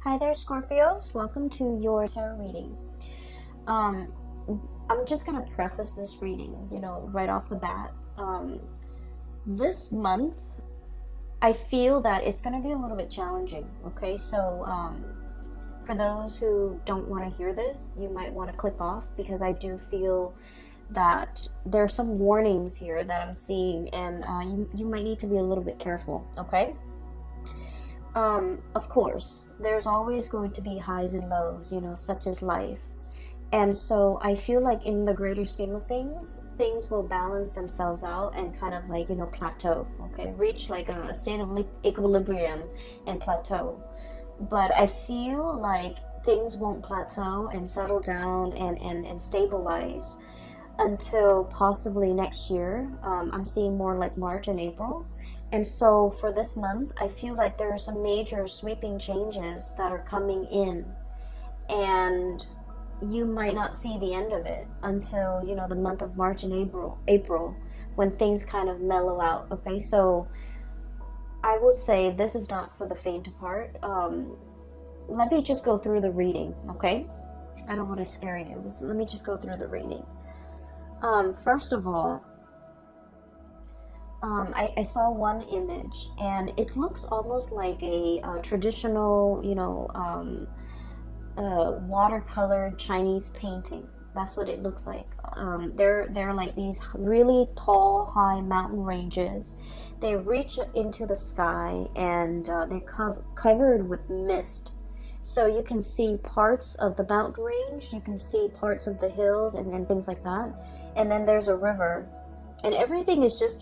Hi there, Scorpios. Welcome to your tarot reading. Um, I'm just gonna preface this reading, right off the bat. This month, I feel that it's gonna be a little bit challenging. Okay, so for those who don't want to hear this, you might want to click off because I do feel that there are some warnings here that I'm seeing, and you might need to be a little bit careful. Okay. Of course, there's always going to be highs and lows, such as life. And so I feel like in the greater scheme of things, things will balance themselves out and kind of like, plateau, okay? Reach like a state of equilibrium and plateau. But I feel like things won't plateau and settle down and stabilize until possibly next year. I'm seeing more like March and April. And so for this month, I feel like there are some major sweeping changes that are coming in. And you might not see the end of it until, the month of March and April, when things kind of mellow out. Okay, so I will say this is not for the faint of heart. Let me just go through the reading, okay? I don't want to scare you. Let me just go through the reading. First of all, I saw one image, and it looks almost like a traditional, watercolor Chinese painting. That's what it looks like. They're like these really tall, high mountain ranges. They reach into the sky, and they're covered with mist. So you can see parts of the mountain range, you can see parts of the hills and things like that. And then there's a river. And everything is just,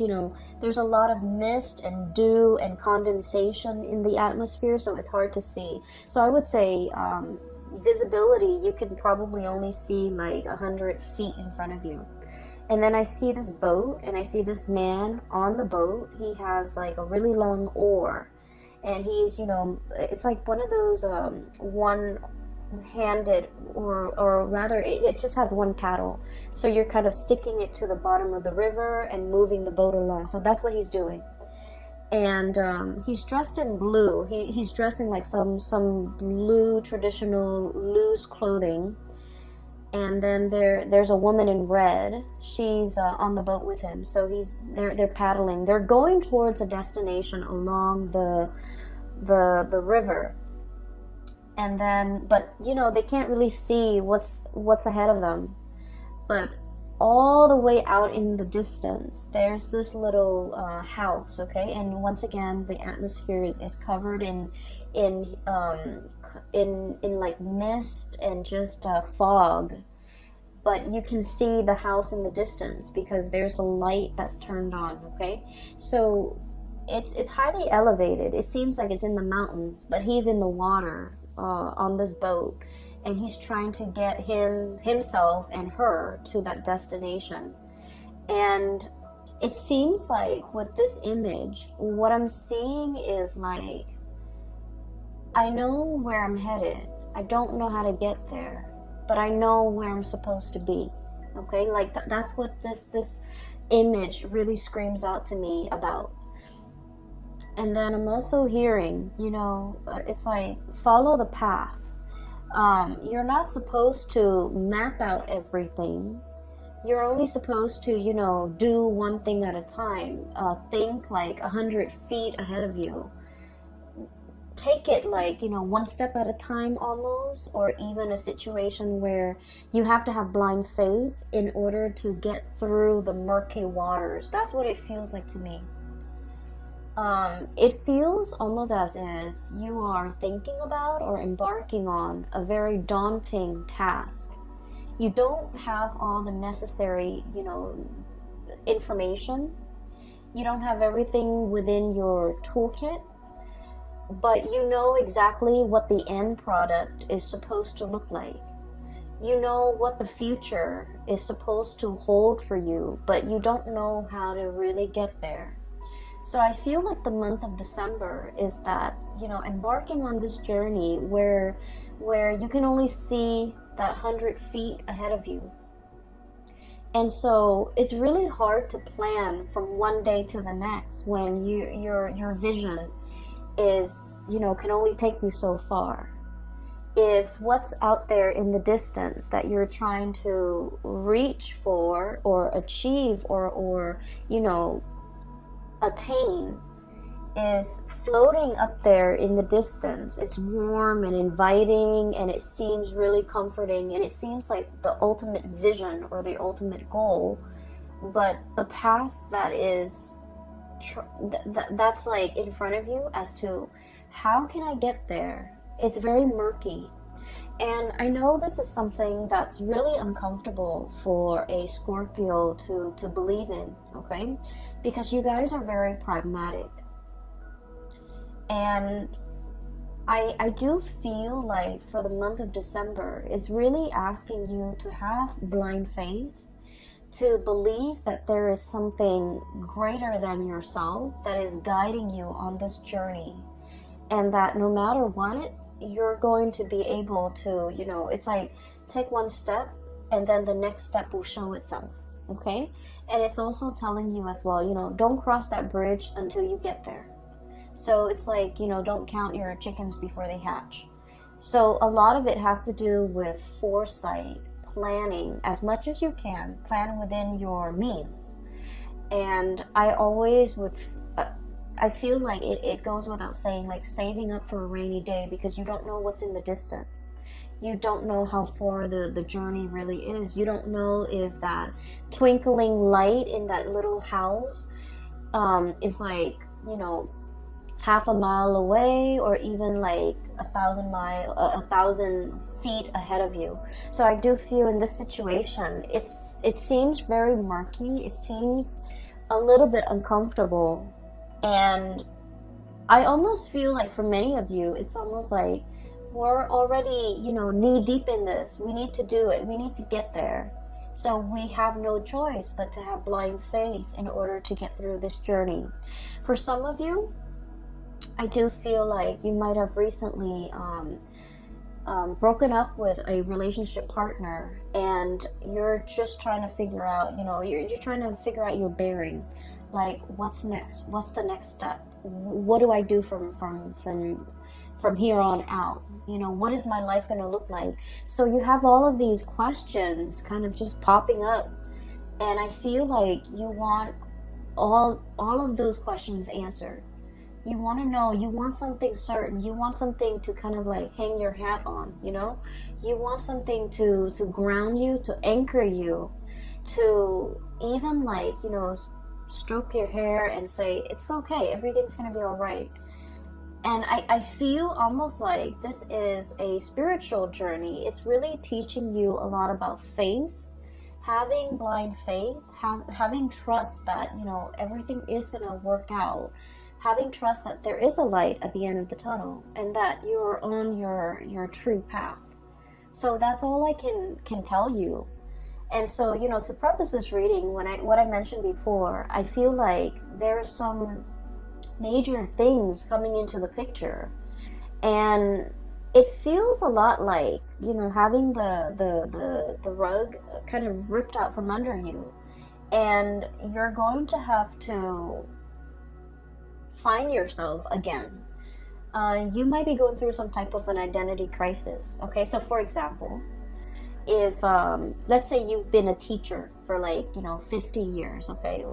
there's a lot of mist and dew and condensation in the atmosphere, so it's hard to see. So I would say visibility, you can probably only see like 100 feet in front of you. And then I see this boat, and I see this man on the boat. He has like a really long oar. And he's, it's like one of those one-handed, or rather, it just has one paddle. So you're kind of sticking it to the bottom of the river and moving the boat along. So that's what he's doing. And he's dressed in blue. He's dressed in like some blue traditional loose clothing. And then there's a woman in red. She's on the boat with him. So they're paddling. They're going towards a destination along the river. And then, but they can't really see what's ahead of them. But all the way out in the distance, there's this little house. Okay, and once again, the atmosphere is covered in like mist and just fog, but you can see the house in the distance because there's a light that's turned on. Okay, so it's highly elevated. It seems like it's in the mountains, but he's in the water on this boat, and he's trying to get himself and her to that destination. And it seems like with this image, what I'm seeing is like, I know where I'm headed. I don't know how to get there, but I know where I'm supposed to be. Okay, like that's what this image really screams out to me about. And then I'm also hearing, it's like, follow the path. You're not supposed to map out everything. You're only supposed to, do one thing at a time. Think like 100 feet ahead of you. Take it like, one step at a time almost, or even a situation where you have to have blind faith in order to get through the murky waters. That's what it feels like to me. It feels almost as if you are thinking about or embarking on a very daunting task. You don't have all the necessary, information. You don't have everything within your toolkit, but you know exactly what the end product is supposed to look like. You know what the future is supposed to hold for you, but you don't know how to really get there. So I feel like the month of December is that, embarking on this journey where you can only see that 100 feet ahead of you. And so it's really hard to plan from one day to the next when your vision is, can only take you so far. if what's out there in the distance that you're trying to reach for or achieve or you know, attain is floating up there in the distance, it's warm and inviting and it seems really comforting and it seems like the ultimate vision or the ultimate goal, but the path that is that's like in front of you as to how can I get there, it's very murky. And I know this is something that's really uncomfortable for a Scorpio to believe in, okay? Because you guys are very pragmatic. And I do feel like for the month of December, it's really asking you to have blind faith, to believe that there is something greater than yourself that is guiding you on this journey. And that no matter what, you're going to be able to, you know, it's like take one step and then the next step will show itself, okay? And it's also telling you as well, you know, don't cross that bridge until you get there. So it's like, you know, don't count your chickens before they hatch. So a lot of it has to do with foresight, planning as much as you can, plan within your means. And I always would, I feel like it goes without saying, like saving up for a rainy day, because you don't know what's in the distance. You don't know how far the journey really is. You don't know if that twinkling light in that little house is like, you know, half a mile away or even like 1,000 feet ahead of you. So I do feel in this situation, it seems very murky. It seems a little bit uncomfortable. And I almost feel like for many of you, it's almost like we're already, you know, knee deep in this. We need to do it. We need to get there. So we have no choice but to have blind faith in order to get through this journey. For some of you, I do feel like you might have recently broken up with a relationship partner and you're just trying to figure out, you know, you're trying to figure out your bearing. Like, what's next? What's the next step? What do I do from here on out? You know, what is my life going to look like? So you have all of these questions kind of just popping up, and I feel like you want all of those questions answered. You want to know, you want something certain, you want something to kind of like hang your hat on, you know? You want something to ground you, to anchor you, to even like, you know, stroke your hair and say, it's okay, everything's gonna be all right. And I feel almost like this is a spiritual journey. It's really teaching you a lot about faith, having blind faith, having trust that, you know, everything is gonna work out, having trust that there is a light at the end of the tunnel and that you're on your true path. So that's all I can tell you. And so, you know, to preface this reading, what I mentioned before, I feel like there are some major things coming into the picture, and it feels a lot like, you know, having the rug kind of ripped out from under you, and you're going to have to find yourself again. You might be going through some type of an identity crisis. Okay, so for example, if let's say you've been a teacher for like, you know, 50 years, okay,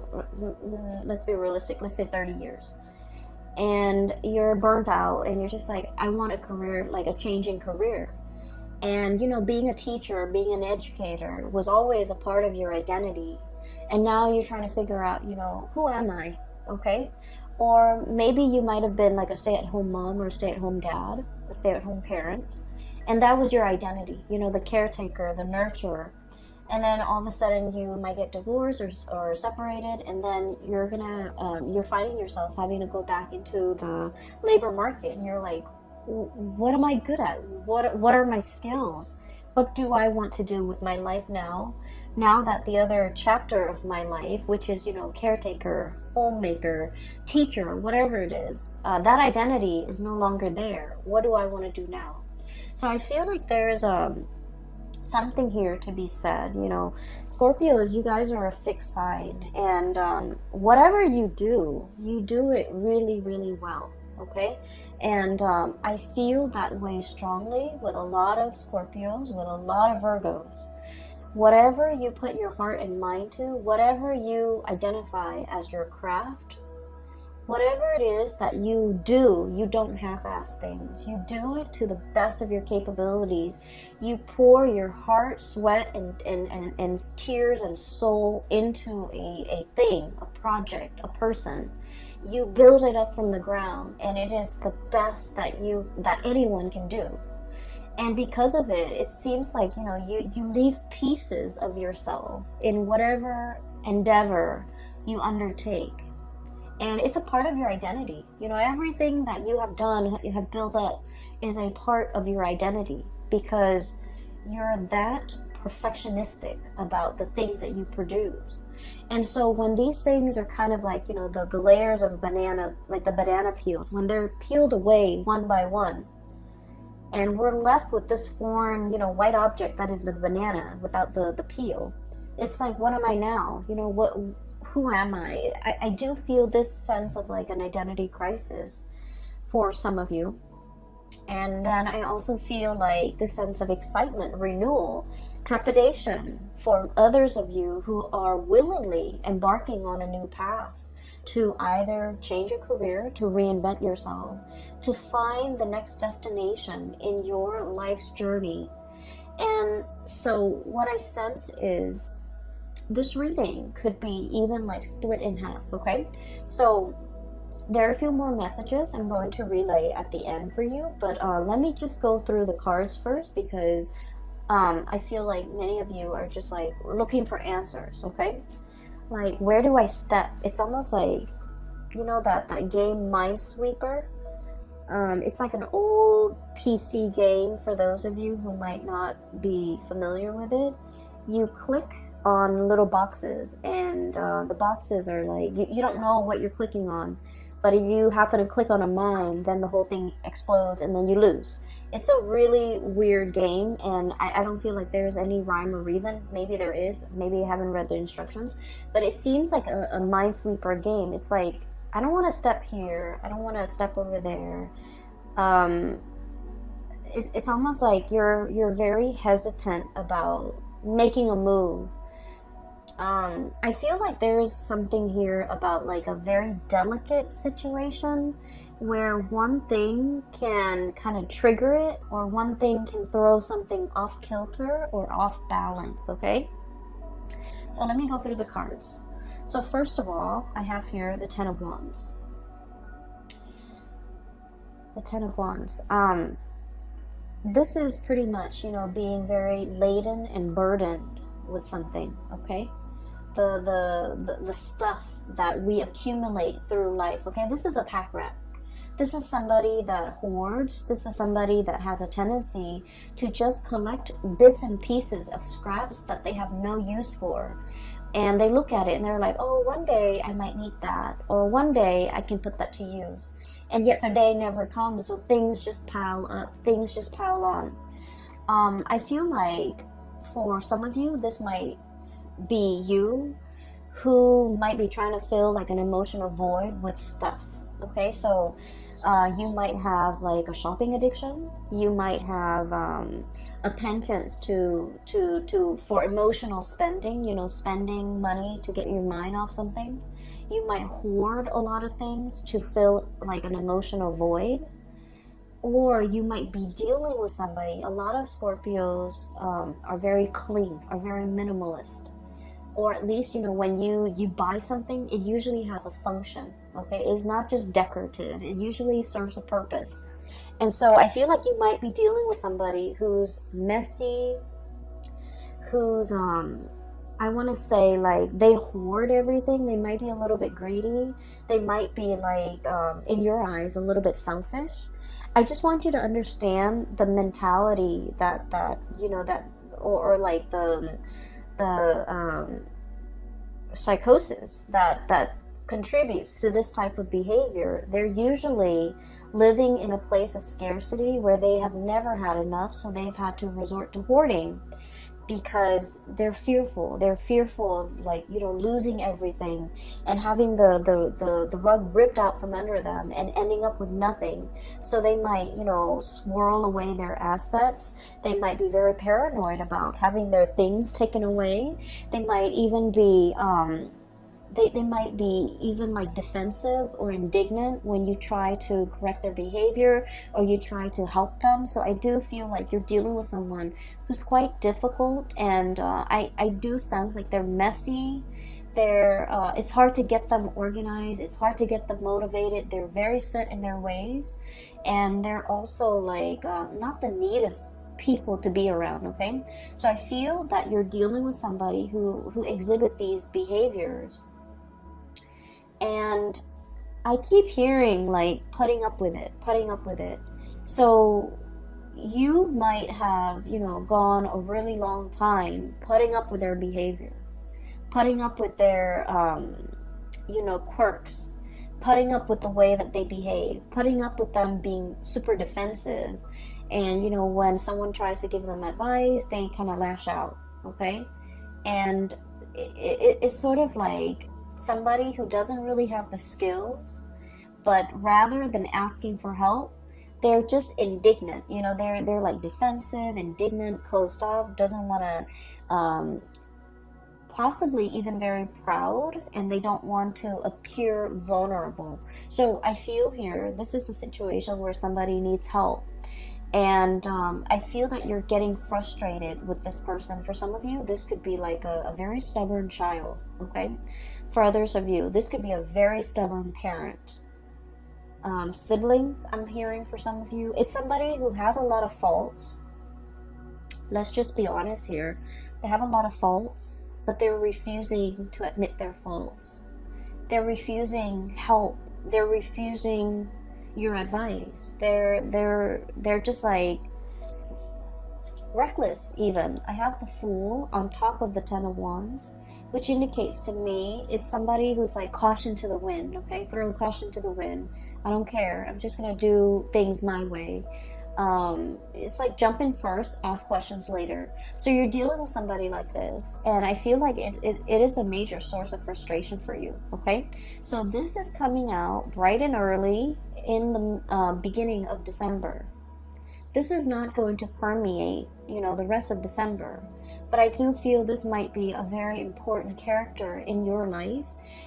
let's be realistic, let's say 30 years, and you're burnt out and you're just like, I want a career, like a changing career. And, you know, being a teacher, being an educator was always a part of your identity, and now you're trying to figure out, you know, who am I? Okay. Or maybe you might have been like a stay-at-home mom or a stay-at-home dad, a stay-at-home parent, and that was your identity, you know, the caretaker, the nurturer. And then all of a sudden you might get divorced or separated, and then you're finding yourself having to go back into the labor market, and you're like, what am I good at? What are my skills? What do I want to do with my life now that the other chapter of my life, which is, you know, caretaker, homemaker, teacher, whatever it is, that identity is no longer there. What do I want to do now? So I feel like there's something here to be said. You know, Scorpios, you guys are a fixed sign, and whatever you do it really, really well. okay? And I feel that way strongly with a lot of Scorpios, with a lot of Virgos. Whatever you put your heart and mind to, whatever you identify as your craft, whatever it is that you do, you don't half-ass things. You do it to the best of your capabilities. You pour your heart, sweat, and tears and soul into a thing, a project, a person. You build it up from the ground, and it is the best that anyone can do. And because of it, it seems like, you leave pieces of yourself in whatever endeavor you undertake. And it's a part of your identity. Everything that you have done, you have built up, is a part of your identity, because you're that perfectionistic about the things that you produce. And so when these things are kind of like, the layers of a banana, like the banana peels, when they're peeled away one by one, and we're left with this foreign, white object that is the banana without the peel, it's like, what am I now? Who am I? I do feel this sense of like an identity crisis for some of you. And then I also feel like this sense of excitement, renewal, trepidation for others of you who are willingly embarking on a new path to either change your career, to reinvent yourself, to find the next destination in your life's journey. And so what I sense is this reading could be even like split in half, okay? So there are a few more messages I'm going to relay at the end for you, but let me just go through the cards first, because I feel like many of you are just like looking for answers, okay? Like, where do I step? It's almost like, that game Minesweeper. It's like an old PC game for those of you who might not be familiar with it. You click on little boxes, and the boxes are like, you don't know what you're clicking on, but if you happen to click on a mine, then the whole thing explodes and then you lose. It's a really weird game, and I don't feel like there's any rhyme or reason. Maybe there is, maybe I haven't read the instructions, but it seems like a Minesweeper game. It's like, I don't want to step here, I don't want to step over there. It's almost like you're very hesitant about making a move. I feel like there's something here about like a very delicate situation where one thing can kind of trigger it, or one thing can throw something off kilter or off balance, okay? So let me go through the cards. So first of all, I have here the Ten of Wands. The Ten of Wands. This is pretty much, being very laden and burdened with something, okay? The stuff that we accumulate through life, okay? This is a pack rat. This is somebody that hoards. This is somebody that has a tendency to just collect bits and pieces of scraps that they have no use for. And they look at it and they're like, oh, one day I might need that, or one day I can put that to use. And yet the day never comes, so things just pile up, things just pile on. I feel like for some of you, this might be you who might be trying to fill like an emotional void with stuff, okay? So you might have like a shopping addiction. You might have a penchant for emotional spending, spending money to get your mind off something. You might hoard a lot of things to fill like an emotional void. Or you might be dealing with somebody. A lot of Scorpios are very clean, are very minimalist. Or at least, when you buy something, it usually has a function, okay? It's not just decorative. It usually serves a purpose. And so I feel like you might be dealing with somebody who's messy, who's, I want to say, like, they hoard everything. They might be a little bit greedy. They might be, like, in your eyes, a little bit selfish. I just want you to understand the mentality that or like the psychosis that contributes to this type of behavior. They're usually living in a place of scarcity where they have never had enough, so they've had to resort to hoarding. because they're fearful. They're fearful of, like, you know, losing everything and having the rug ripped out from under them and ending up with nothing. So they might, you know, swirl away their assets. They might be very paranoid about having their things taken away. They might even be they might be even like defensive or indignant when you try to correct their behavior or you try to help them. So I do feel like you're dealing with someone who's quite difficult, and I do sense like they're messy. They're it's hard to get them organized, it's hard to get them motivated. They're very set in their ways, and they're also like not the neatest people to be around. Okay, so I feel that you're dealing with somebody who exhibit these behaviors, and I keep hearing like putting up with it. So you might have, you know, gone a really long time putting up with their behavior, putting up with their you know, quirks, putting up with the way that they behave, putting up with them being super defensive. And you know, when someone tries to give them advice, they kind of lash out. Okay, and it's sort of like somebody who doesn't really have the skills, but rather than asking for help, they're just indignant. You know, they're like defensive, indignant, closed off, doesn't want to, possibly even very proud, and they don't want to appear vulnerable. So I feel here this is a situation where somebody needs help. And I feel that you're getting frustrated with this person. For some of you, this could be like a very stubborn child. Okay, for others of you, this could be a very stubborn parent. Siblings, I'm hearing for some of you. It's somebody who has a lot of faults. Let's just be honest here. They have a lot of faults, but they're refusing to admit their faults. They're refusing help. They're refusing your advice. They're just like reckless even. I have the Fool on top of the Ten of Wands, which indicates to me it's somebody who's like caution to the wind. Okay, throw caution to the wind. I don't care, I'm just gonna do things my way. It's like jump in first, ask questions later. So you're dealing with somebody like this, and I feel like it is a major source of frustration for you. Okay, so this is coming out bright and early in the beginning of December. This is not going to permeate, you know, the rest of December, but I do feel this might be a very important character in your life,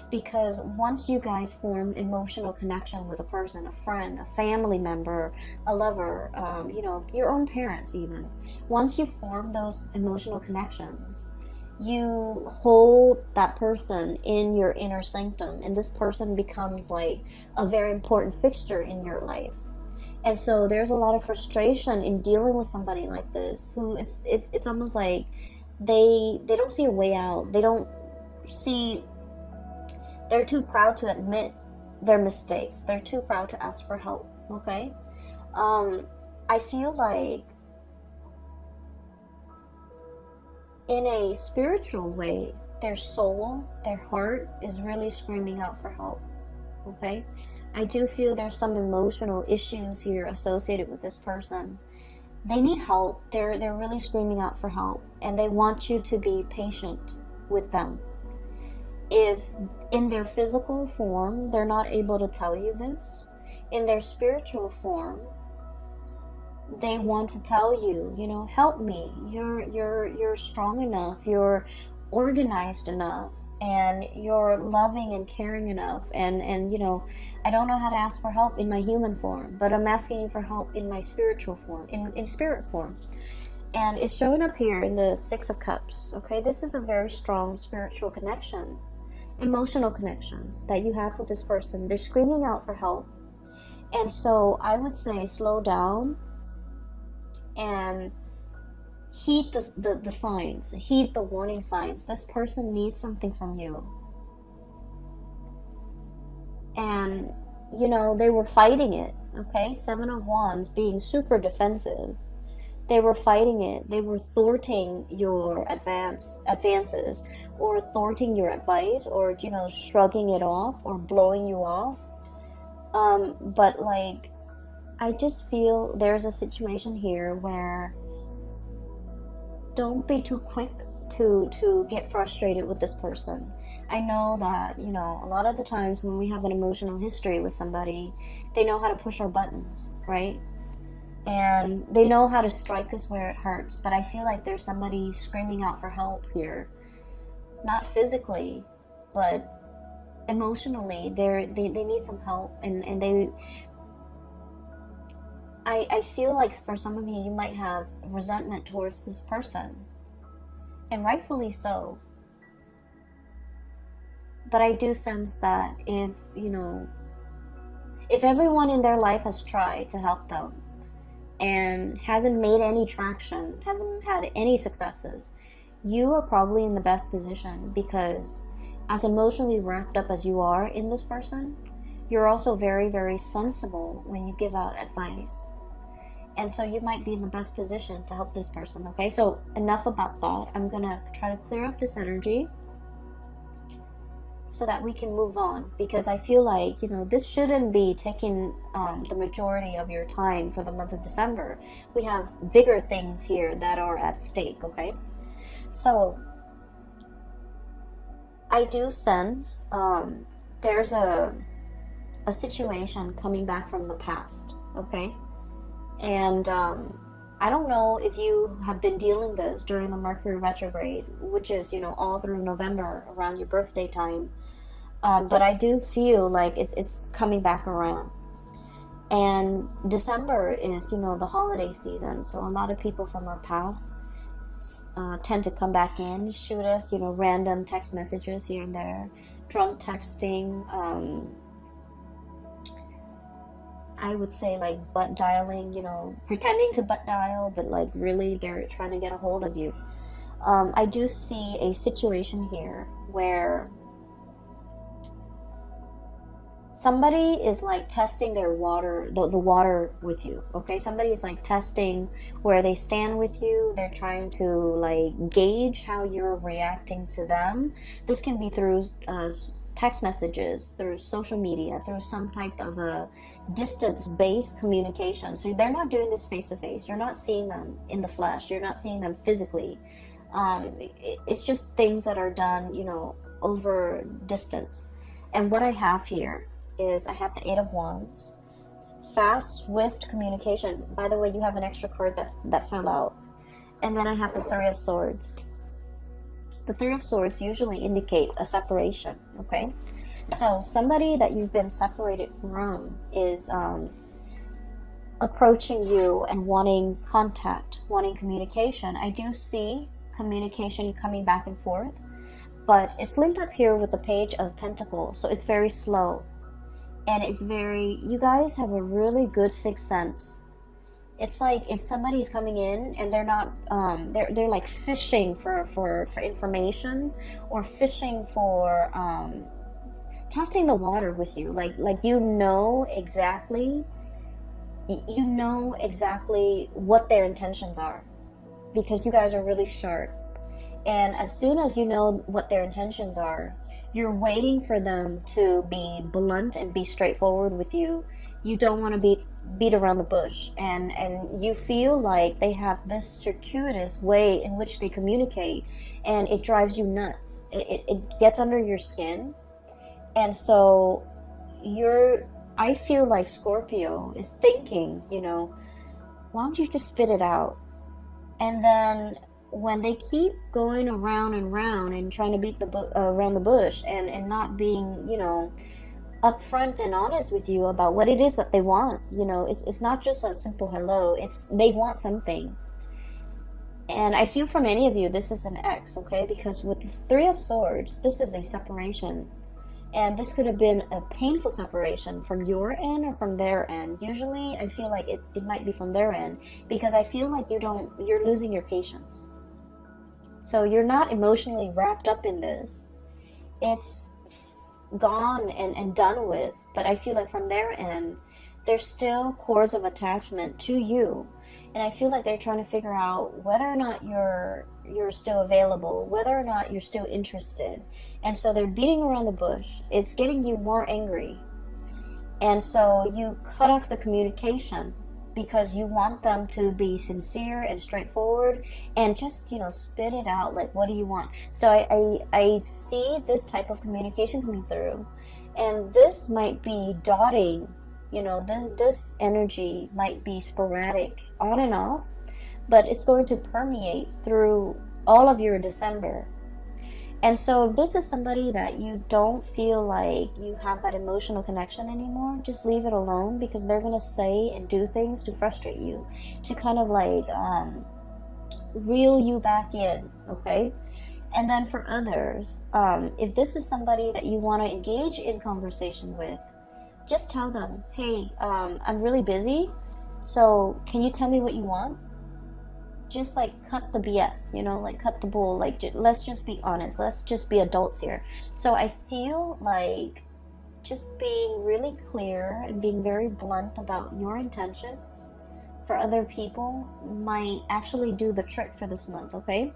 because once you guys form emotional connection with a person, a friend, a family member, a lover, you know, your own parents even, once you form those emotional connections, you hold that person in your inner sanctum, and this person becomes like a very important fixture in your life. And so there's a lot of frustration in dealing with somebody like this, who it's almost like they don't see a way out. They don't see, they're too proud to admit their mistakes. They're too proud to ask for help. Okay, I feel like in a spiritual way, their soul, their heart is really screaming out for help. Okay, I do feel there's some emotional issues here associated with this person. They need help. They're really screaming out for help, and they want you to be patient with them. If in their physical form they're not able to tell you this, in their spiritual form they want to tell you, you know, help me. You're strong enough. You're organized enough. And you're loving and caring enough, and you know, I don't know how to ask for help in my human form, but I'm asking you for help in my spiritual form, in spirit form. And it's showing up here in the Six of Cups. Okay, this is a very strong spiritual connection, emotional connection that you have with this person. They're screaming out for help, and so I would say slow down and heed the signs, heed the warning signs. This person needs something from you. And, you know, they were fighting it, okay? Seven of Wands, being super defensive. They were fighting it. They were thwarting your advances, or thwarting your advice, or, you know, shrugging it off, or blowing you off. But, like, I just feel there's a situation here where don't be too quick to get frustrated with this person. I know that, you know, a lot of the times when we have an emotional history with somebody, they know how to push our buttons, right? And they know how to strike us where it hurts. But I feel like there's somebody screaming out for help here. Not physically, but emotionally. They need some help. And I feel like for some of you, you might have resentment towards this person. And rightfully so. But I do sense that if, you know, if everyone in their life has tried to help them and hasn't made any traction, hasn't had any successes, you are probably in the best position, because as emotionally wrapped up as you are in this person, you're also very, very sensible when you give out advice. And so you might be in the best position to help this person, okay? So enough about that. I'm going to try to clear up this energy so that we can move on, because I feel like, you know, this shouldn't be taking the majority of your time for the month of December. We have bigger things here that are at stake, okay? So I do sense there's a situation coming back from the past, okay? And I don't know if you have been dealing this during the Mercury retrograde, which is, you know, all through November around your birthday time. But I do feel like it's coming back around. And December is, you know, the holiday season. So a lot of people from our past tend to come back in, shoot us, you know, random text messages here and there, drunk texting, I would say like butt dialing, you know, pretending to butt dial, but like really they're trying to get a hold of you. I do see a situation here where somebody is like testing their water, the water with you, okay? Somebody is like testing where they stand with you. They're trying to like gauge how you're reacting to them. This can be through text messages, through social media, through some type of a distance-based communication. So they're not doing this face-to-face. You're not seeing them in the flesh. You're not seeing them physically. It's just things that are done, you know, over distance. And what I have here is I have the Eight of Wands. Fast, swift communication. By the way, you have an extra card that fell out. And then I have the Three of Swords. The Three of Swords usually indicates a separation, okay? So somebody that you've been separated from is approaching you and wanting contact, wanting communication. I do see communication coming back and forth, but it's linked up here with the Page of Pentacles, so it's very slow. And it's very, you guys have a really good sixth sense. It's like if somebody's coming in and they're not, they're like fishing for information, or fishing for testing the water with you. Like you know exactly what their intentions are, because you guys are really sharp. And as soon as you know what their intentions are, you're waiting for them to be blunt and be straightforward with you. You don't want to beat around the bush, and you feel like they have this circuitous way in which they communicate, and it drives you nuts. It gets under your skin. And so I feel like Scorpio is thinking, you know, why don't you just spit it out? And then when they keep going around and round and trying to beat around the bush, and not being, you know, upfront and honest with you about what it is that they want, you know, it's not just a simple hello. It's they want something. And I feel for many of you this is an X, okay? Because with this Three of Swords, this is a separation. And this could have been a painful separation from your end or from their end. Usually I feel like it might be from their end, because I feel like you're losing your patience. So you're not emotionally wrapped up in this. It's gone and done with. But I feel like from their end, there's still cords of attachment to you. And I feel like they're trying to figure out whether or not you're still available, whether or not you're still interested. And so they're beating around the bush. It's getting you more angry. And so you cut off the communication. because you want them to be sincere and straightforward and just, you know, spit it out. Like, what do you want? So I see this type of communication coming through, and this might be dotting, you know, this energy might be sporadic, on and off, but it's going to permeate through all of your December. And so if this is somebody that you don't feel like you have that emotional connection anymore, just leave it alone, because they're going to say and do things to frustrate you, to kind of like reel you back in, okay? And then for others, if this is somebody that you want to engage in conversation with, just tell them, hey, I'm really busy, so can you tell me what you want? Just like cut the BS, you know, like cut the bull, like let's just be honest, let's just be adults here. So I feel like just being really clear and being very blunt about your intentions for other people might actually do the trick for this month, okay?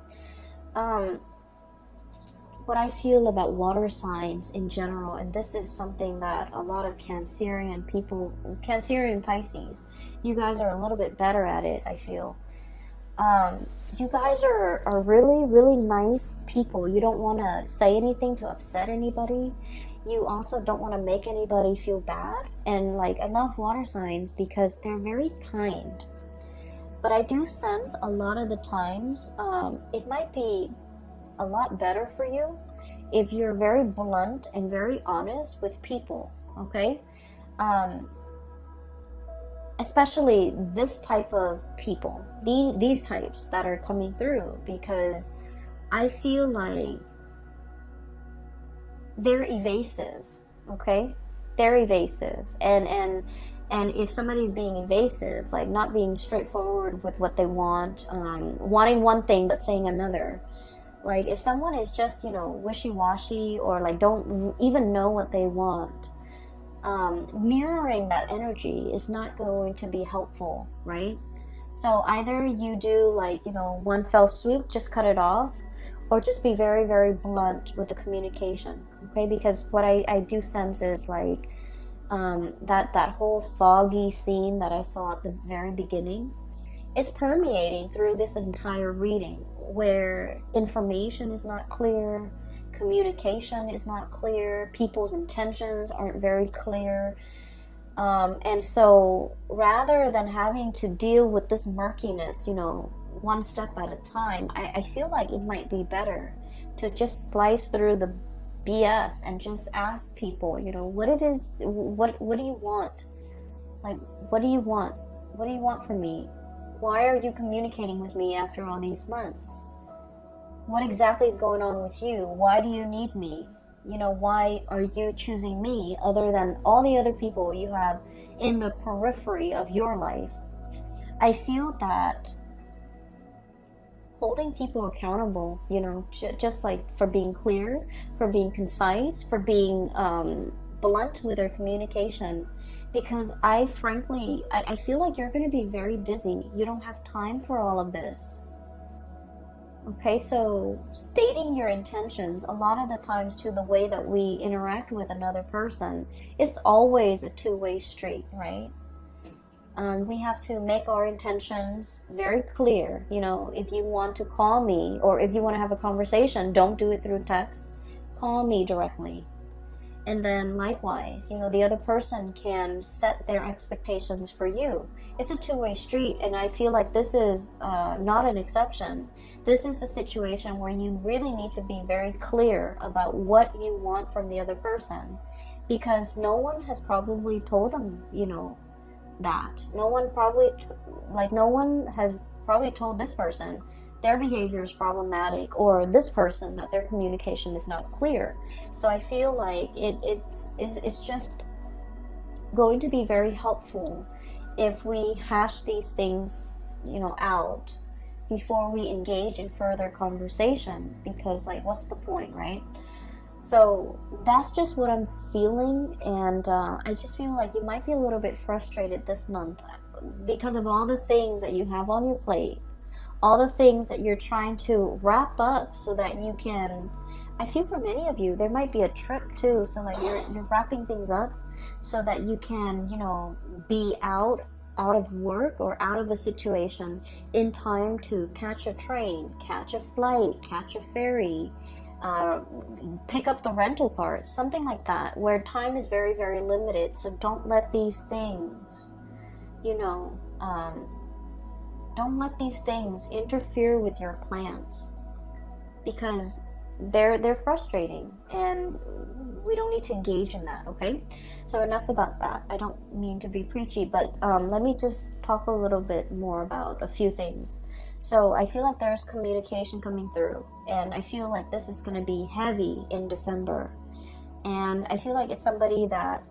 What I feel about water signs in general, and this is something that a lot of Cancerian people, Cancerian Pisces, you guys are a little bit better at it, I feel. You guys are really, really nice people. You don't want to say anything to upset anybody. You also don't want to make anybody feel bad. And like, I love water signs because they're very kind. But I do sense a lot of the times, it might be a lot better for you if you're very blunt and very honest with people, okay? Especially this type of people, these types that are coming through, because I feel like they're evasive, okay? They're evasive, and if somebody's being evasive, like not being straightforward with what they want, wanting one thing but saying another, like if someone is just, you know, wishy-washy, or like don't even know what they want, mirroring that energy is not going to be helpful, right? So either you do like, you know, one fell swoop, just cut it off, or just be very, very blunt with the communication, okay? Because what I do sense is like that whole foggy scene that I saw at the very beginning, it's permeating through this entire reading, where information is not clear, communication is not clear, people's intentions aren't very clear, and so rather than having to deal with this murkiness, you know, one step at a time, I feel like it might be better to just slice through the BS and just ask people, you know, what it is, what do you want? Like, what do you want? What do you want from me? Why are you communicating with me after all these months? What exactly is going on with you? Why do you need me? You know, why are you choosing me other than all the other people you have in the periphery of your life? I feel that holding people accountable, you know, just like for being clear, for being concise, for being blunt with their communication, because I feel like you're going to be very busy. You don't have time for all of this. Okay, so stating your intentions, a lot of the times too, the way that we interact with another person, it's always a two-way street, right? We have to make our intentions very clear. You know, if you want to call me, or if you want to have a conversation, don't do it through text. Call me directly. And then likewise, you know, the other person can set their expectations for you. It's a two-way street, and I feel like this is not an exception. This is a situation where you really need to be very clear about what you want from the other person, because no one has probably told them, you know, that. No one has probably told this person their behavior is problematic, or this person that their communication is not clear. So I feel like it's just going to be very helpful if we hash these things, you know, out before we engage in further conversation, because like, what's the point, right? So that's just what I'm feeling, and I just feel like you might be a little bit frustrated this month because of all the things that you have on your plate, all the things that you're trying to wrap up so that you can, I feel for many of you, there might be a trip too, so like you're wrapping things up so that you can, you know, be out out of work or out of a situation in time to catch a train, catch a flight, catch a ferry, pick up the rental car, something like that, where time is very, very limited. So don't let these things, you know, don't let these things interfere with your plans, because they're frustrating, and we don't need to engage in that. Okay, so enough about that. I don't mean to be preachy, but let me just talk a little bit more about a few things. So I feel like there's communication coming through, and I feel like this is going to be heavy in December, and I feel like it's somebody that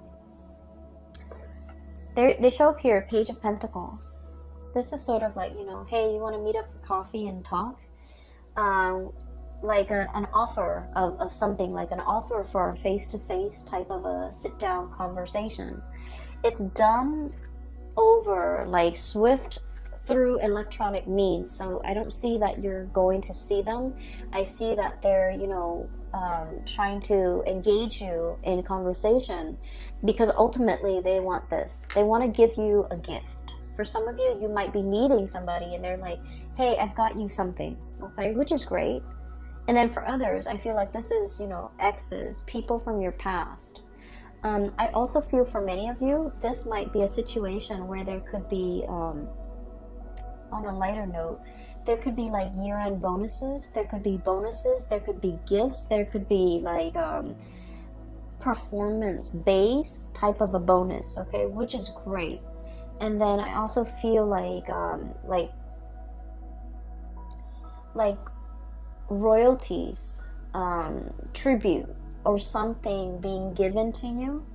they show up here, Page of Pentacles. This is sort of like, you know, hey, you want to meet up for coffee and talk? Like an offer of something, like an offer for a face-to-face type of a sit-down conversation. It's done over like swift through electronic means, so I don't see that you're going to see them. I see that they're, you know, trying to engage you in conversation, because ultimately they want this. They want to give you a gift. For some of you, you might be meeting somebody and they're like, hey, I've got you something, okay, which is great. And then for others, I feel like this is, you know, exes, people from your past. I also feel for many of you, this might be a situation where there could be, on a lighter note, there could be like year-end bonuses, there could be bonuses, there could be gifts, there could be like performance-based type of a bonus, okay, which is great. And then I also feel like royalties, tribute, or something being given to you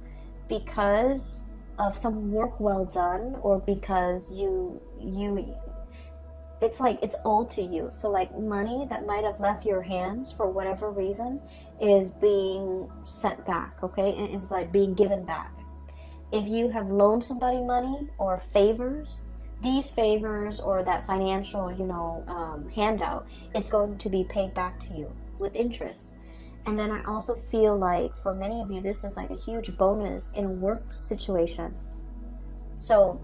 because of some work well done, or because you it's like it's owed to you. So like money that might have left your hands for whatever reason is being sent back, okay? It is like being given back. If you have loaned somebody money or favors, these favors or that financial, you know, handout is going to be paid back to you with interest. And then I also feel like for many of you, this is like a huge bonus in a work situation. So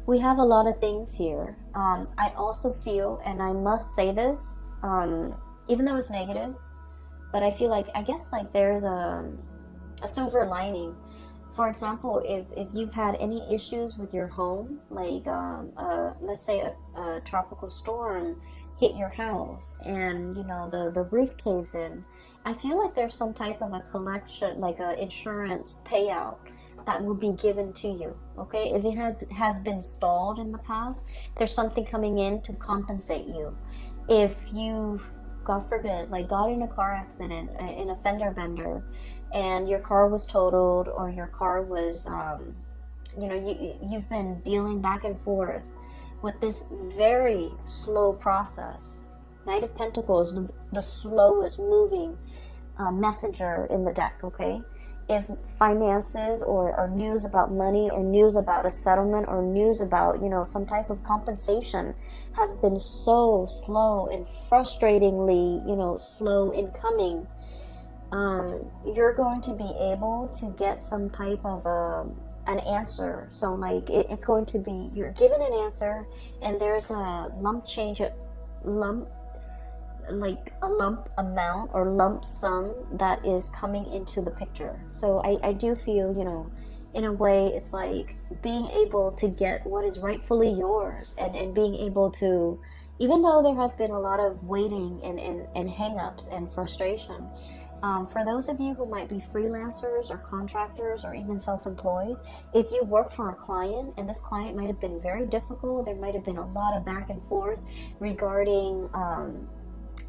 we have a lot of things here. I also feel, and I must say this, even though it's negative, but I feel like, I guess like there's a silver lining. For example, if you've had any issues with your home, like let's say a tropical storm hit your house and, you know, the roof caves in, I feel like there's some type of a collection, like a insurance payout that will be given to you, okay? If it has been stalled in the past, there's something coming in to compensate you. If you've, God forbid, like got in a car accident, in a fender bender, and your car was totaled, or your car was, you know, you've been dealing back and forth with this very slow process. Knight of Pentacles, the slowest moving messenger in the deck, okay? If finances or news about money, or news about a settlement, or news about, you know, some type of compensation has been so slow and frustratingly, you know, slow in coming, you're going to be able to get some type of an answer. So like it's going to be, you're given an answer, and there's a lump amount or lump sum that is coming into the picture. So I do feel, you know, in a way it's like being able to get what is rightfully yours, and being able to, even though there has been a lot of waiting and hang-ups and frustration, for those of you who might be freelancers or contractors or even self-employed, if you work for a client and this client might have been very difficult, there might have been a lot of back and forth regarding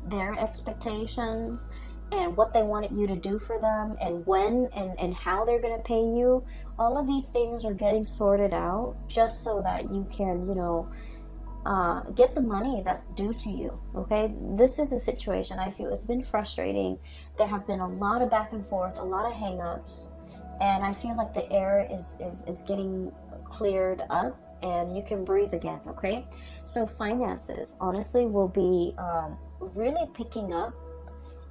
their expectations and what they wanted you to do for them, and when and how they're going to pay you. All of these things are getting sorted out just so that you can, you know, get the money that's due to you, okay? This is a situation I feel it's been frustrating. There have been a lot of back and forth, a lot of hang-ups, and I feel like the air is getting cleared up and you can breathe again, okay? So finances, honestly, will be really picking up.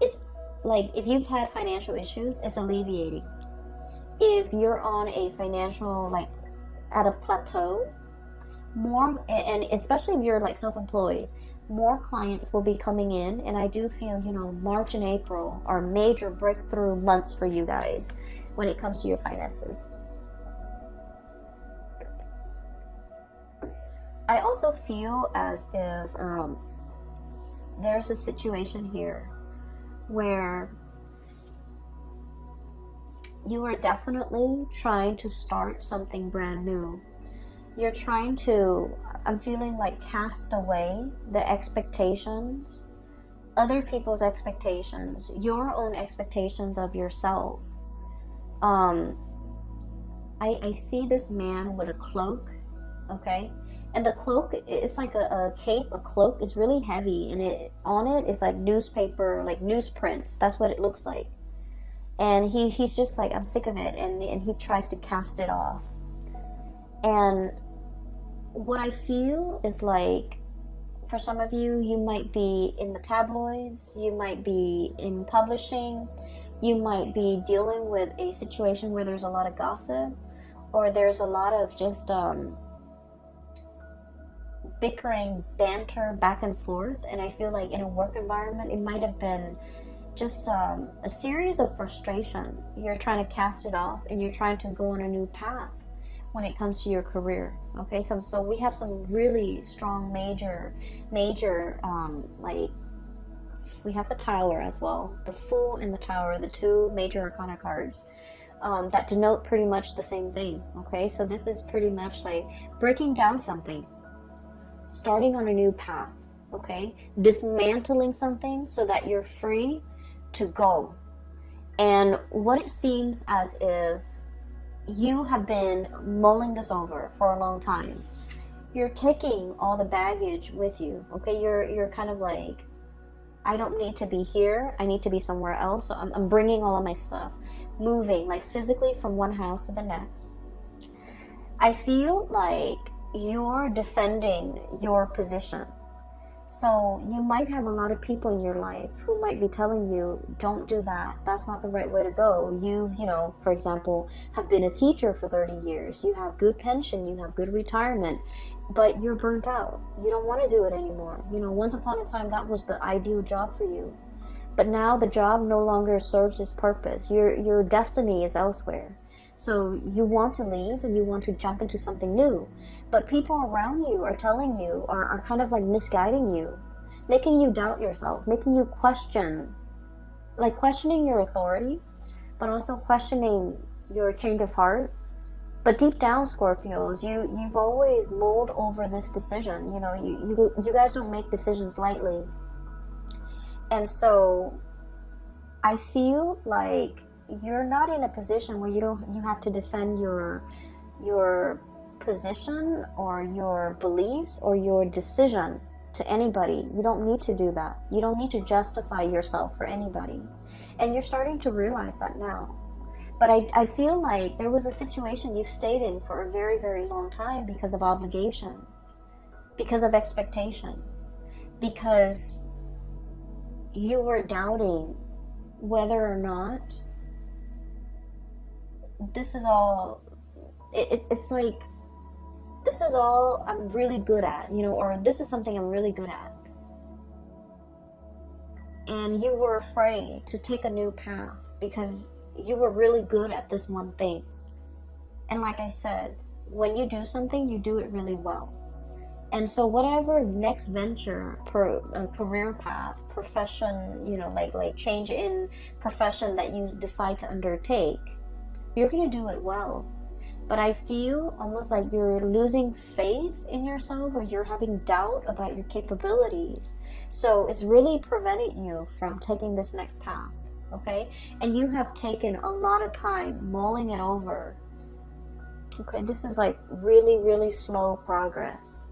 It's like if you've had financial issues, it's alleviating. If you're on a financial, like at a plateau. More, and especially if you're like self-employed, more clients will be coming in, and I do feel, you know, March and April are major breakthrough months for you guys when it comes to your finances. I also feel as if there's a situation here where you are definitely trying to start something brand new. You're trying to, I'm feeling like, cast away the expectations, other people's expectations, your own expectations of yourself. I see this man with a cloak, okay? And the cloak, it's like a cape, a cloak. It's really heavy, and on it is like newspaper, like newsprints. That's what it looks like. And he's just like, I'm sick of it, and he tries to cast it off. And what I feel is like, for some of you, you might be in the tabloids, you might be in publishing, you might be dealing with a situation where there's a lot of gossip, or there's a lot of just bickering, banter back and forth. And I feel like in a work environment, it might have been just a series of frustration. You're trying to cast it off, and you're trying to go on a new path when it comes to your career. Okay, so we have some really strong major like, we have the Tower as well, the Fool and the Tower, the two major arcana cards that denote pretty much the same thing. Okay, so this is pretty much like breaking down something, starting on a new path. Okay, dismantling something so that you're free to go. And what it seems as if you have been mulling this over for a long time. You're taking all the baggage with you. Okay, you're kind of like, I don't need to be here, I need to be somewhere else. So I'm bringing all of my stuff, moving like physically from one house to the next. I feel like you're defending your position. So you might have a lot of people in your life who might be telling you, don't do that, that's not the right way to go. You know, for example, have been a teacher for 30 years, you have good pension, you have good retirement, but you're burnt out. You don't want to do it anymore. You know, once upon a time, that was the ideal job for you. But now the job no longer serves its purpose. Your destiny is elsewhere. So you want to leave and you want to jump into something new. But people around you are telling you, are kind of like misguiding you, making you doubt yourself, making you question, like questioning your authority, but also questioning your change of heart. But deep down, Scorpios, you've always mulled over this decision. You know, you guys don't make decisions lightly. And so I feel like you're not in a position where you have to defend your position or your beliefs or your decision to anybody. You don't need to do that. You don't need to justify yourself for anybody. And you're starting to realize that now. But I feel like there was a situation you've stayed in for a very, very long time because of obligation, because of expectation, because you were doubting whether or not this is all, it's like, this is all I'm really good at, you know, or this is something I'm really good at. And you were afraid to take a new path because you were really good at this one thing. And like I said, when you do something, you do it really well. And so whatever next venture, career path, profession, you know, like change in profession that you decide to undertake, you're going to do it well. But I feel almost like you're losing faith in yourself, or you're having doubt about your capabilities. So it's really preventing you from taking this next path, okay? And you have taken a lot of time mulling it over. Okay, this is like really, really slow progress.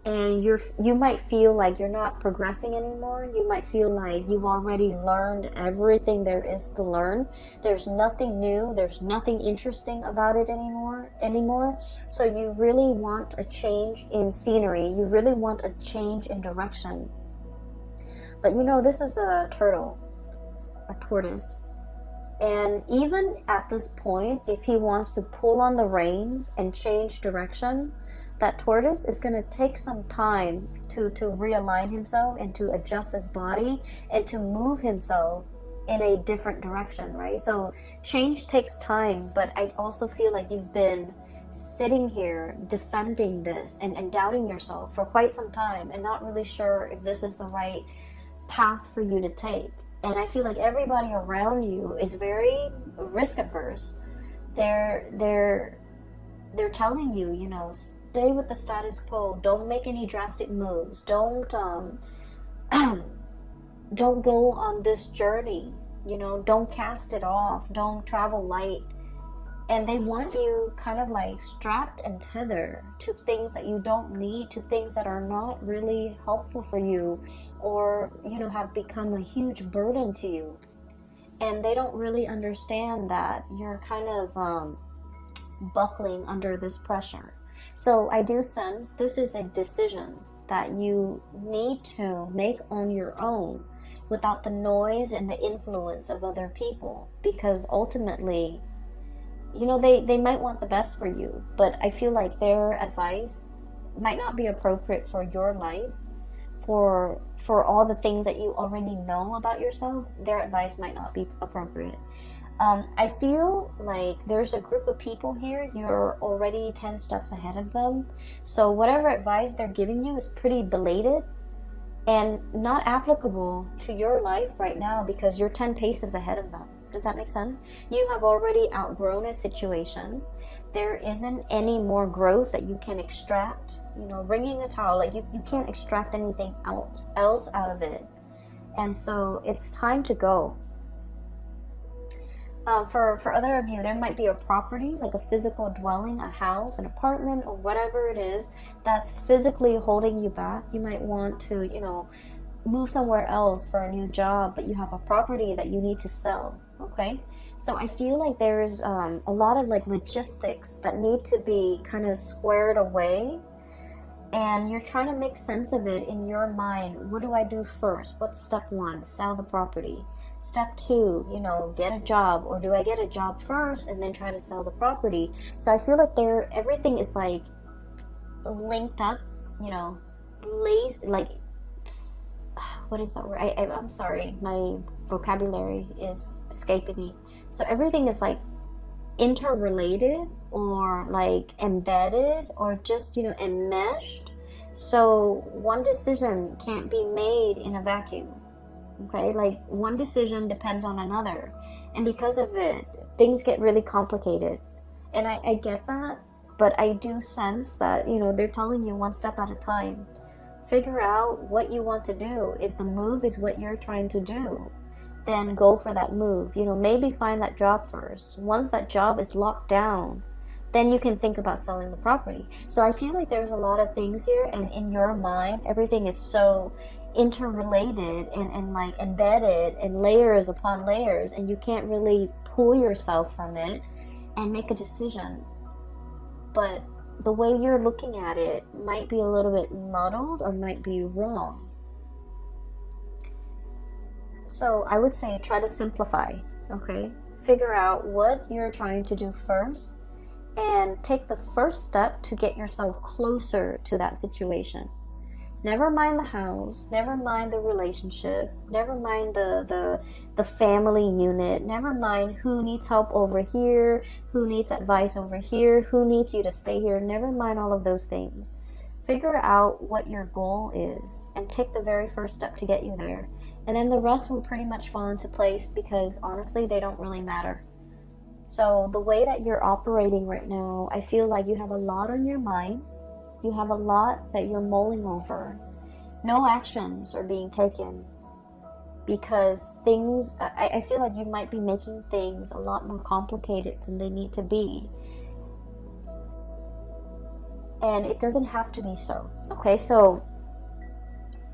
And you might feel like you're not progressing anymore. You might feel like you've already learned everything there is to learn. There's nothing new. There's nothing interesting about it anymore. So you really want a change in scenery. You really want a change in direction. But you know, this is a turtle, a tortoise. And even at this point, if he wants to pull on the reins and change direction, that tortoise is going to take some time to realign himself and to adjust his body and to move himself in a different direction, right? So change takes time, but I also feel like you've been sitting here defending this and doubting yourself for quite some time and not really sure if this is the right path for you to take. And I feel like everybody around you is very risk averse. They're telling you, you know, stay with the status quo. Don't make any drastic moves. Don't don't go on this journey. You know, don't cast it off. Don't travel light. And they want you kind of like strapped and tethered to things that you don't need, to things that are not really helpful for you, or, you know, have become a huge burden to you. And they don't really understand that you're kind of buckling under this pressure. So I do sense this is a decision that you need to make on your own without the noise and the influence of other people, because ultimately, you know, they might want the best for you, but I feel like their advice might not be appropriate for your life, for all the things that you already know about yourself. Their advice might not be appropriate. I feel like there's a group of people here, you're already 10 steps ahead of them, so whatever advice they're giving you is pretty belated and not applicable to your life right now, because you're 10 paces ahead of them. Does that make sense? You have already outgrown a situation. There isn't any more growth that you can extract. You know, wringing a towel, like you can't extract anything else out of it. And so it's time to go. For other of you, there might be a property, like a physical dwelling, a house, an apartment, or whatever it is that's physically holding you back. You might want to, you know, move somewhere else for a new job, but you have a property that you need to sell. Okay, so I feel like there's a lot of like logistics that need to be kind of squared away, and you're trying to make sense of it in your mind. What do I do first? What's step one? Sell the property. Step two, you know, get a job, or do I get a job first and then try to sell the property? So I feel like everything is like linked up, you know, like, what is that word? I'm sorry, my vocabulary is escaping me. So everything is like interrelated, or like embedded, or just, you know, enmeshed. So one decision can't be made in a vacuum. Okay, like one decision depends on another, and because of it, things get really complicated. And I get that, but I do sense that, you know, they're telling you one step at a time. Figure out what you want to do. If the move is what you're trying to do, then go for that move. You know, maybe find that job first. Once that job is locked down, then you can think about selling the property. So I feel like there's a lot of things here, and in your mind, everything is so interrelated and like embedded and layers upon layers, and you can't really pull yourself from it and make a decision. But the way you're looking at it might be a little bit muddled or might be wrong. So I would say try to simplify, okay? Figure out what you're trying to do first and take the first step to get yourself closer to that situation. Never mind the house, never mind the relationship, never mind the family unit, never mind who needs help over here, who needs advice over here, who needs you to stay here, never mind all of those things. Figure out what your goal is and take the very first step to get you there. And then the rest will pretty much fall into place, because honestly, they don't really matter. So the way that you're operating right now, I feel like you have a lot on your mind. You have a lot that you're mulling over. No actions are being taken, because things, I feel like you might be making things a lot more complicated than they need to be. And it doesn't have to be so. Okay, so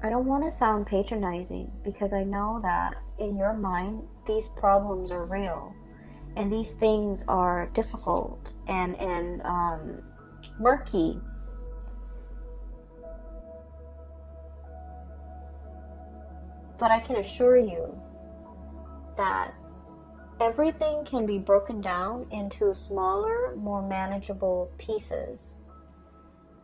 I don't want to sound patronizing, because I know that in your mind, these problems are real. And these things are difficult and murky. But I can assure you that everything can be broken down into smaller, more manageable pieces.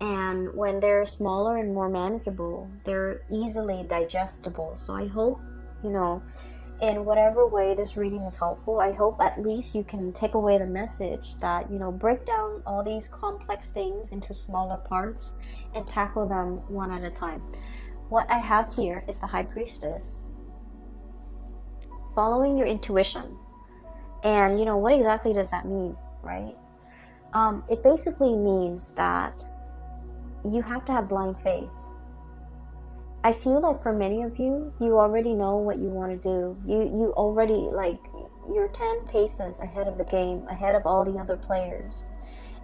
And when they're smaller and more manageable, they're easily digestible. So I hope, in whatever way this reading is helpful, I hope at least you can take away the message that, break down all these complex things into smaller parts and tackle them one at a time. What I have here is the High Priestess. Following your intuition. And, what exactly does that mean, right? It basically means that you have to have blind faith. I feel like for many of you, you already know what you want to do. You already, you're 10 paces ahead of the game, ahead of all the other players.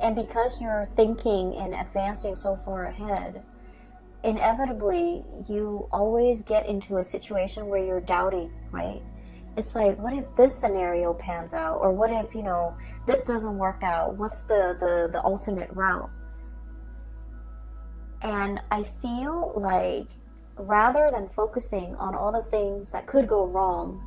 And because you're thinking and advancing so far ahead, inevitably, you always get into a situation where you're doubting, right? It's like, what if this scenario pans out? Or what if, this doesn't work out? What's the alternate route? And I feel like rather than focusing on all the things that could go wrong,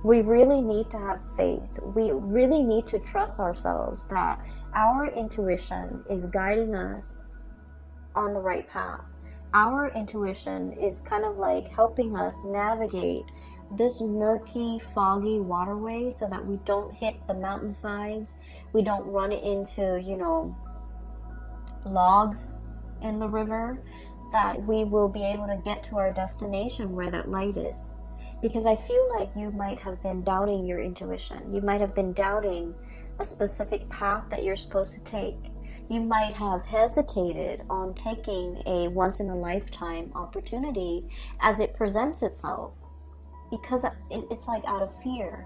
we really need to have faith. We really need to trust ourselves that our intuition is guiding us on the right path. Our intuition is kind of like helping us navigate this murky, foggy waterway so that we don't hit the mountainsides, we don't run into, logs in the river, that we will be able to get to our destination where that light is. Because I feel like you might have been doubting your intuition. You might have been doubting a specific path that you're supposed to take. You might have hesitated on taking a once-in-a-lifetime opportunity as it presents itself, because it's like out of fear,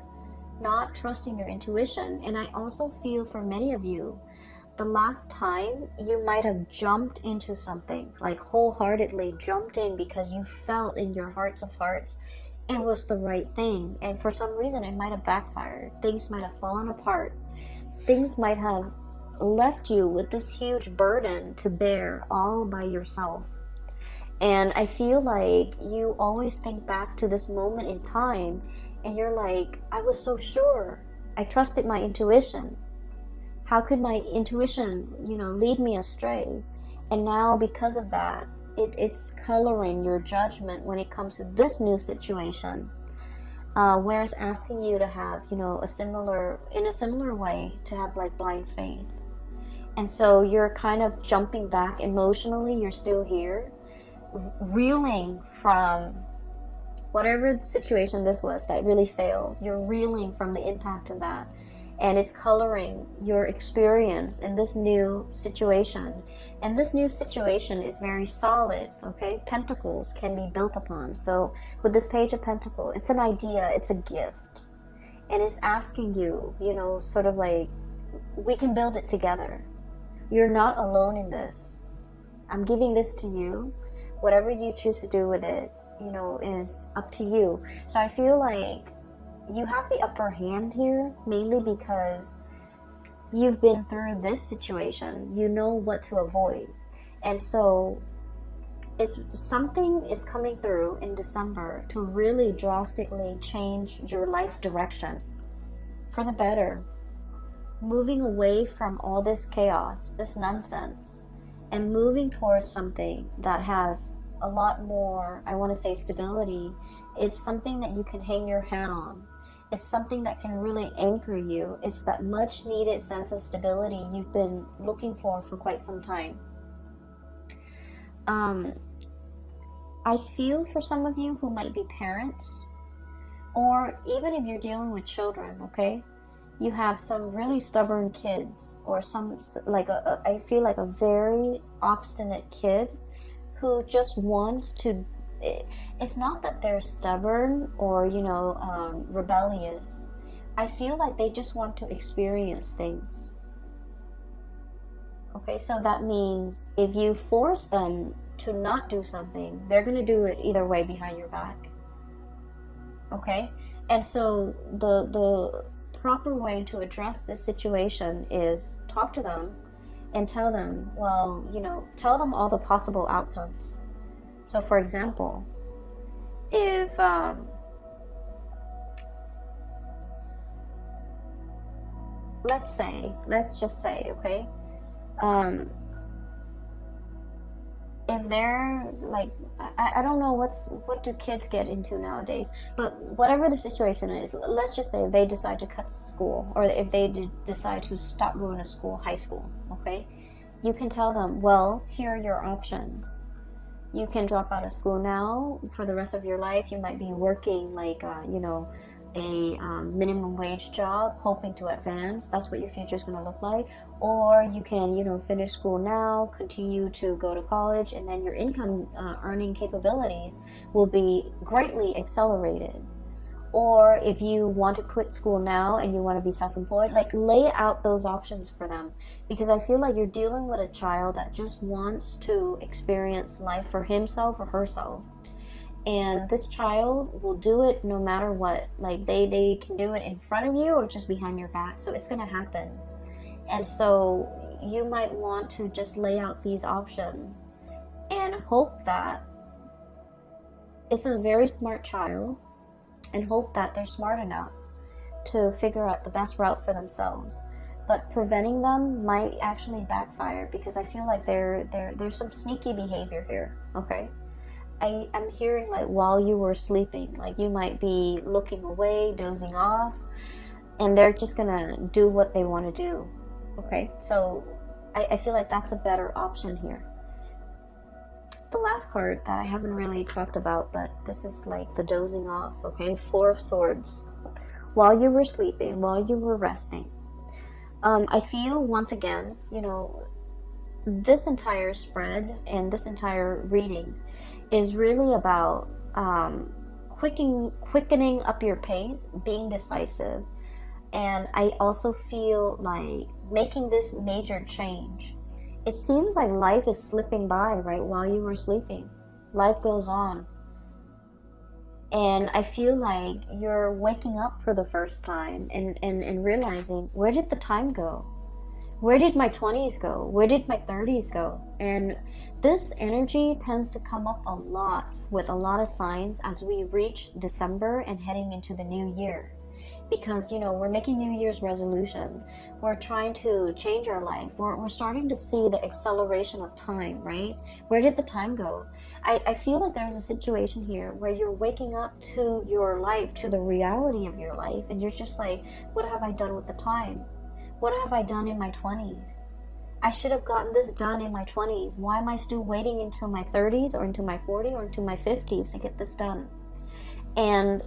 not trusting your intuition. And I also feel for many of you, the last time you might have jumped into something, like wholeheartedly jumped in because you felt in your hearts of hearts it was the right thing, and for some reason it might have backfired. Things might have fallen apart. Things might have left you with this huge burden to bear all by yourself. And I feel like you always think back to this moment in time and you're like, I was so sure. I trusted my intuition. How could my intuition, lead me astray? And now because of that, it's coloring your judgment when it comes to this new situation. Where it's asking you to have, in a similar way, to have like blind faith. And so you're kind of jumping back emotionally. You're still here, reeling from whatever the situation this was that really failed. You're reeling from the impact of that. And it's coloring your experience in this new situation. And this new situation is very solid, okay? Pentacles can be built upon. So with this Page of Pentacles, it's an idea, it's a gift. And it's asking you, sort of like, we can build it together. You're not alone in this. I'm giving this to you. Whatever you choose to do with it, is up to you. So I feel like you have the upper hand here, mainly because you've been through this situation. You know what to avoid. And so something is coming through in December to really drastically change your life direction for the better. Moving away from all this chaos, this nonsense, and moving towards something that has a lot more, I want to say, stability. It's something that you can hang your hat on. It's something that can really anchor you. It's that much needed sense of stability you've been looking for quite some time. I feel for some of you who might be parents, or even if you're dealing with children, okay? You have some really stubborn kids, or I feel like a very obstinate kid who just wants to. It's not that they're stubborn or, rebellious. I feel like they just want to experience things. Okay, so that means if you force them to not do something, they're going to do it either way behind your back. Okay? And so the proper way to address this situation is talk to them and tell them, tell them all the possible outcomes. So for example, if let's just say, okay, if they're like, I don't know what do kids get into nowadays, but whatever the situation is, let's just say if they decide to cut school, or if they decide to stop going to school, high school, okay, you can tell them, well, here are your options. You can drop out of school now for the rest of your life. You might be working like a minimum wage job, hoping to advance. That's what your future is going to look like. Or you can finish school now, continue to go to college, and then your income earning capabilities will be greatly accelerated. Or if you want to quit school now and you want to be self-employed, like, lay out those options for them, because I feel like you're dealing with a child that just wants to experience life for himself or herself. And this child will do it no matter what. Like, they can do it in front of you or just behind your back, so it's gonna happen. And so you might want to just lay out these options and hope that it's a very smart child, and hope that they're smart enough to figure out the best route for themselves. But preventing them might actually backfire, because I feel like there's some sneaky behavior here, okay? I'm hearing, like, while you were sleeping, like, you might be looking away, dozing off, and they're just gonna do what they want to do, okay? So I feel like that's a better option here. The last card that I haven't really talked about, but this is like the dozing off, okay? Four of Swords. While you were sleeping, while you were resting, I feel, once again, this entire spread and this entire reading is really about quickening up your pace, being decisive, and I also feel like making this major change. It seems like life is slipping by right while you were sleeping. Life goes on. And I feel like you're waking up for the first time and realizing, where did the time go? Where did my 20s go? Where did my 30s go? And this energy tends to come up a lot with a lot of signs as we reach December and heading into the new year. Because, we're making New Year's resolution. We're trying to change our life. We're starting to see the acceleration of time, right? Where did the time go? I feel like there's a situation here where you're waking up to your life, to the reality of your life, and you're just like, what have I done with the time? What have I done in my 20s? I should have gotten this done in my 20s. Why am I still waiting until my 30s or into my 40s or into my 50s to get this done? And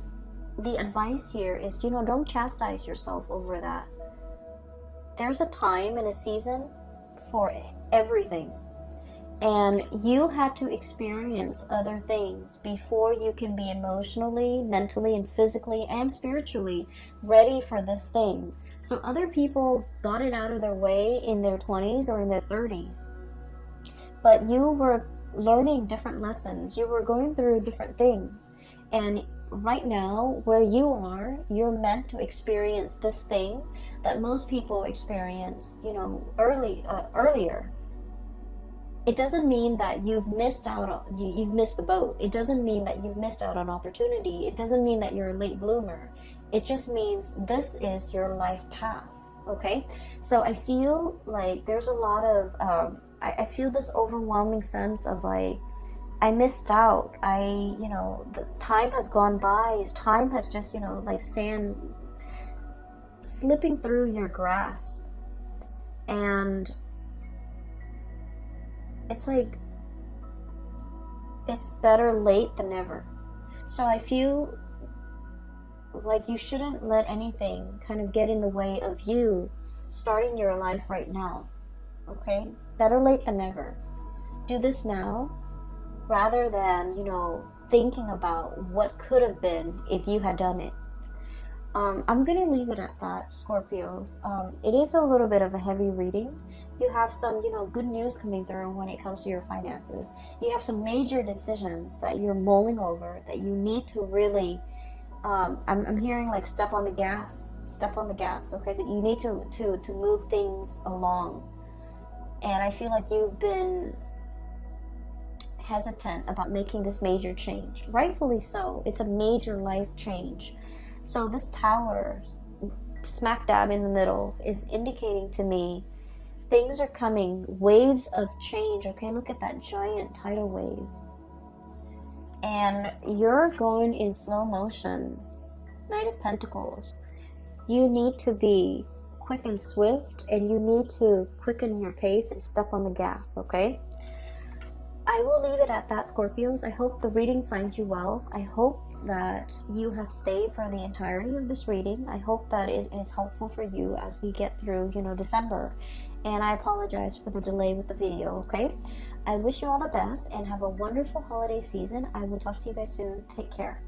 the advice here is, don't chastise yourself over that. There's a time and a season for everything. And you had to experience other things before you can be emotionally, mentally, and physically, and spiritually ready for this thing. So other people got it out of their way in their 20s or in their 30s. But you were learning different lessons. You were going through different things. And right now, where you are, you're meant to experience this thing that most people experience, earlier. It doesn't mean that you've missed the boat. It doesn't mean that you've missed out on opportunity. It doesn't mean that you're a late bloomer. It just means this is your life path, okay? So I feel like there's a lot of, I feel this overwhelming sense of like, I missed out. The time has gone by. Time has just, like sand slipping through your grasp. And it's like, it's better late than never. So I feel like you shouldn't let anything kind of get in the way of you starting your life right now. Okay? Better late than never. Do this now, rather than, thinking about what could have been if you had done it. I'm going to leave it at that, Scorpios. It is a little bit of a heavy reading. You have some, good news coming through when it comes to your finances. You have some major decisions that you're mulling over, that you need to really, I'm hearing like step on the gas, okay? That you need to move things along. And I feel like you've been hesitant about making this major change. Rightfully so. It's a major life change. So this Tower smack dab in the middle is indicating to me things are coming, waves of change. Okay, look at that giant tidal wave. And you're going in slow motion. Knight of Pentacles. You need to be quick and swift, and you need to quicken your pace and step on the gas, okay? I will leave it at that, Scorpios. I hope the reading finds you well. I hope that you have stayed for the entirety of this reading. I hope that it is helpful for you as we get through, December. And I apologize for the delay with the video, okay? I wish you all the best and have a wonderful holiday season. I will talk to you guys soon. Take care.